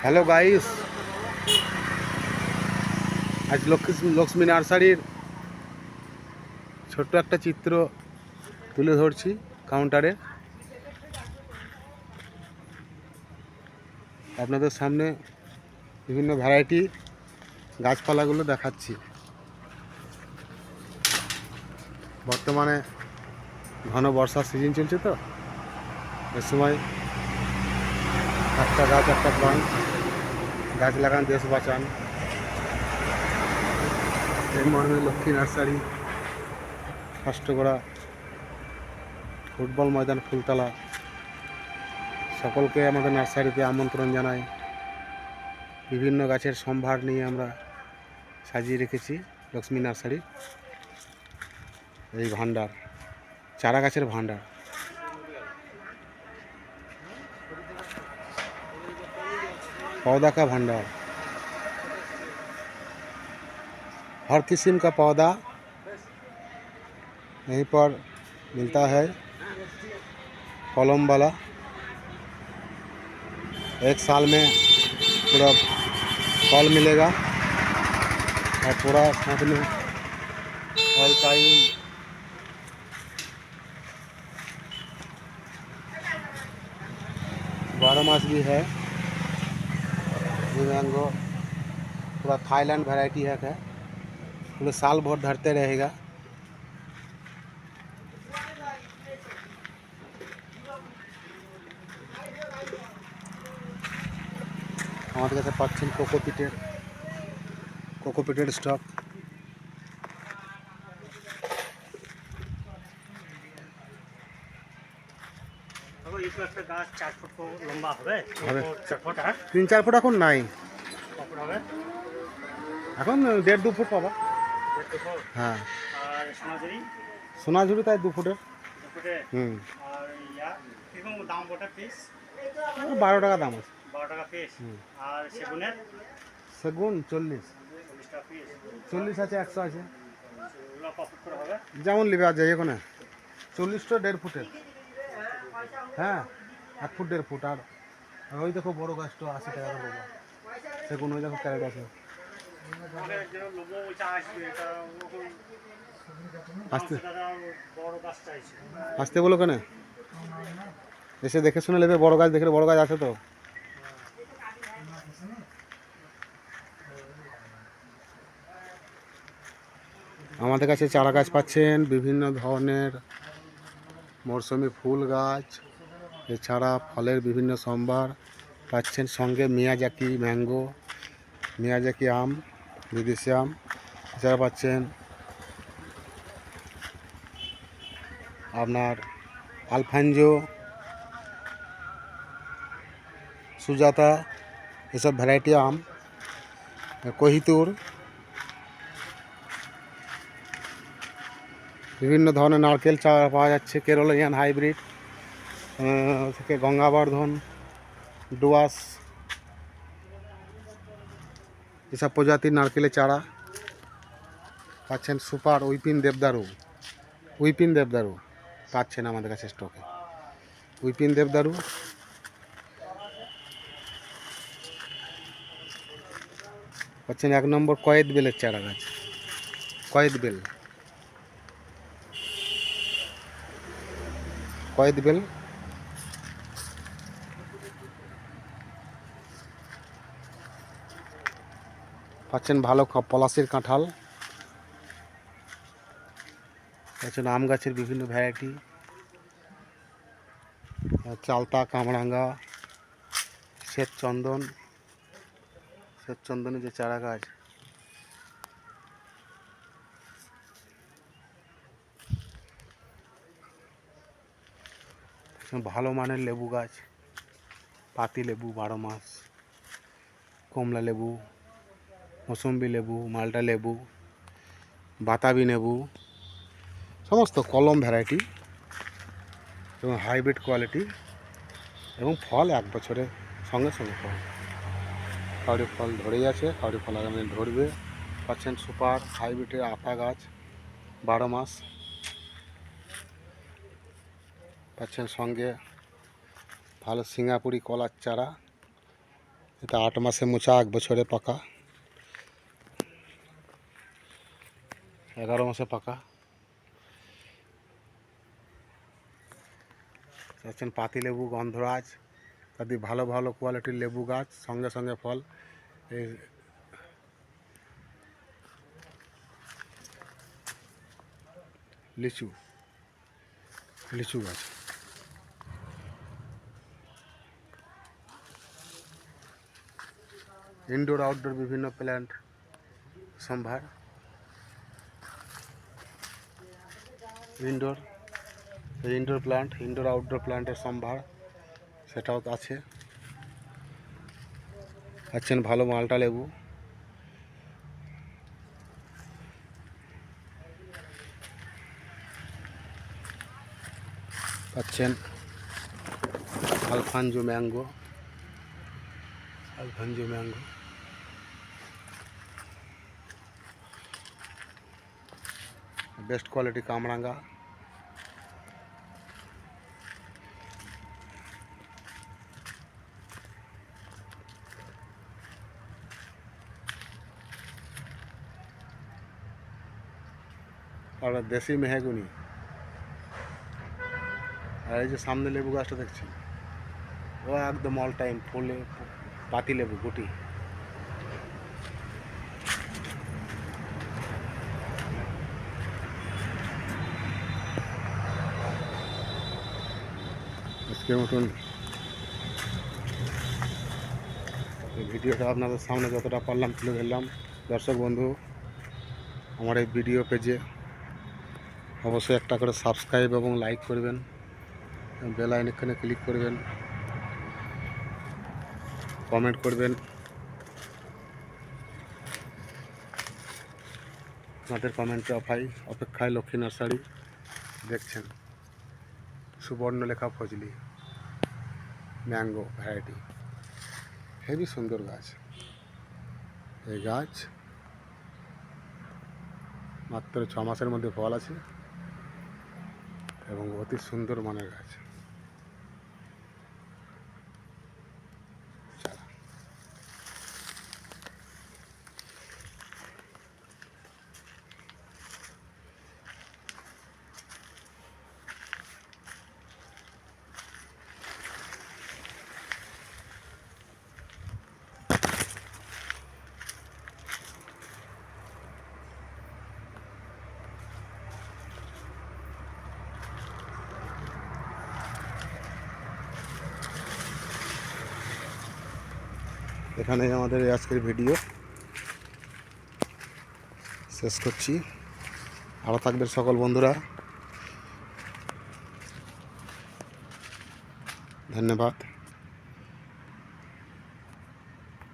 Hello guys, আজ লক্ষ্মী নার্সারির ছোট্ট একটা চিত্র তুলে ধরছি কাউন্টারে আপনাদের সামনে। বিভিন্ন ভ্যারাইটি গাছপালাগুলো দেখাচ্ছি। বর্তমানে ঘন বর্ষার সিজন চলছে, তো এ সময় একটা গাছ একটা প্রাণ। গাছ লাগান, দেশ বাঁচান। এই মর্মে লক্ষ্মী নার্সারি, ষষ্ঠগড়া ফুটবল ময়দান, ফুলতলা, সকলকে আমাদের নার্সারিতে আমন্ত্রণ জানাই। বিভিন্ন গাছের সম্ভার নিয়ে আমরা সাজিয়ে রেখেছি লক্ষ্মী নার্সারি। এই ভান্ডার, চারা গাছের ভান্ডার। पौधा का भंडार, हर किस्म का पौधा यहीं पर मिलता है। कॉलम वाला, एक साल में पूरा फल मिलेगा और पूरा साथ में ऑल टाइम बारह मास भी है। ये मैंगो पूरा थाईलैंड वैरायटी है, पूरे साल भर धरते रहेगा। हमारे কাছে পাচ্ছেন কোকোপিটের স্টক। গাছ 4 ফুট লম্বা হবে, হবে 4 ফুট। 3-4 ফুট এখন নাই, কখন হবে? এখন 1.5-2 ফুট পাবা। 2 ফুট। হ্যাঁ, আর সোনাঝুরি সোনাঝুরি তাই 2 ফুটের। 2 ফুটে। আর ইয়া কিরকম দাম ওটা পিস? 12 টাকা দাম আছে। 12 টাকা পিস। আর সেগুনের সেগুন 40 টাকা পিস। 40 আছে, 100 আছে, এগুলো কত ফুট করে হবে? যেমন নেবে আর যাই। এখানে 40টা 1.5 ফুটের। হ্যাঁ, 1 ফুট 1.5 ফুট। আর ওই দেখো বড় গাছটা 80 টাকা করে পাবো। সেগুন ওই দেখো ক্যারেট আছে। আমাদের যে লোগো ওইটা আসবে, এটা ওরকম আসতে বড় গাছ চাইছে। আসতে বলো কেন, এসে দেখে শুনে নেবে। বড় গাছ দেখে, বড় গাছ আছে তো। আমাদের কাছে চারা গাছ পাচ্ছেন বিভিন্ন ধরনের, মরশুমি ফুল গাছ, এছাড়া ফলের বিভিন্ন সম্ভার পাচ্ছেন। সঙ্গে মিয়াজাকি ম্যাঙ্গো, মিয়াজাকি আম, বিদেশি আম। এছাড়া পাচ্ছেন আপনার আলফানজো, সুজাতা, এসব ভ্যারাইটি আম। কহিতুর, বিভিন্ন ধরনের নারকেল চারা পাওয়া যাচ্ছে। কেরলিয়ান হাইব্রিড থেকে গঙ্গাবর্ধন, ডুয়াস, এসব প্রজাতির নারকেলের চারা পাচ্ছেন। সুপার উইপিন দেবদারু পাচ্ছেন আমাদের কাছে স্টকে। উইপিন দেবদারু পাচ্ছেন। 1 নম্বর কয়েদ বেলের চারা গাছ, কয়েদ বেল পাচ্ছেন। ভালো পলাশের কাঁঠাল পাচ্ছেন। আম গাছের বিভিন্ন ভ্যারাইটি, চালতা, কামরাঙ্গা, শ্বেতচন্দনের যে চারা গাছ, ভালো মানের লেবু গাছ, পাতি লেবু 12 মাস, কমলা লেবু, মৌসুম্বি লেবু, মালটা লেবু, বাতাবি লেবু, সমস্ত কলম ভ্যারাইটি এবং হাইব্রিড কোয়ালিটি। এবং ফল 1 বছরে সঙ্গে সঙ্গে ফল। কাউরি ফল ধরেই আছে, কাউরি ফল আগামী ধরবে। পাচ্ছেন সুপার হাইব্রিডের আতা গাছ 12 মাস পাচ্ছেন। সঙ্গে ভালো সিঙ্গাপুরি কলার চারা, এটা 8 মাসে মোচা, 1 বছরে পাকা, 11 মাসে পাকা। আছেন পাতিলেবু, গন্ধরাজ ইত্যাদি ভালো ভালো কোয়ালিটির লেবু গাছ, সঙ্গে সঙ্গে ফল। এই লিচু, লিচু গাছ, ইনডোর আউটডোর বিভিন্ন প্ল্যান্ট সম্ভার। Indoor, indoor plant, indoor outdoor প্ল্যান্টের সম্ভার সেটাও আছে। আছেন ভালো মালটা লেবু, পাচ্ছেন Alphonso mango, Alphonso mango, best quality কামরাঙ্গা, আর দেশি মেহগুনি। আর এই যে সামনে লেবু গাছটা দেখছেন, ও একদম অল টাইম ফুলে পাতি লেবু গুটি। আজকের মতন এই ভিডিওটা আপনাদের সামনে যতটা পারলাম তুলে ধরলাম। দর্শক বন্ধু, আমার এই ভিডিও পেজে অবশ্যই একটা করে সাবস্ক্রাইব এবং লাইক করবেন, বেল আইকনে ক্লিক করবেন, কমেন্ট করবেন। আপনাদের কমেন্টে অপেক্ষায় লক্ষ্মী নার্সারি। দেখছেন সুবর্ণলেখা ফজলি ম্যাঙ্গো ভ্যারাইটি, হেবি সুন্দর গাছ। এই গাছ মাত্র 6 মাসের মধ্যে ফল আছে এবং অতি সুন্দর মানের গাছ। এখানে আমাদের আজকের ভিডিও শেষ করছি। ভালো থাকবেন সকল বন্ধুরা, ধন্যবাদ।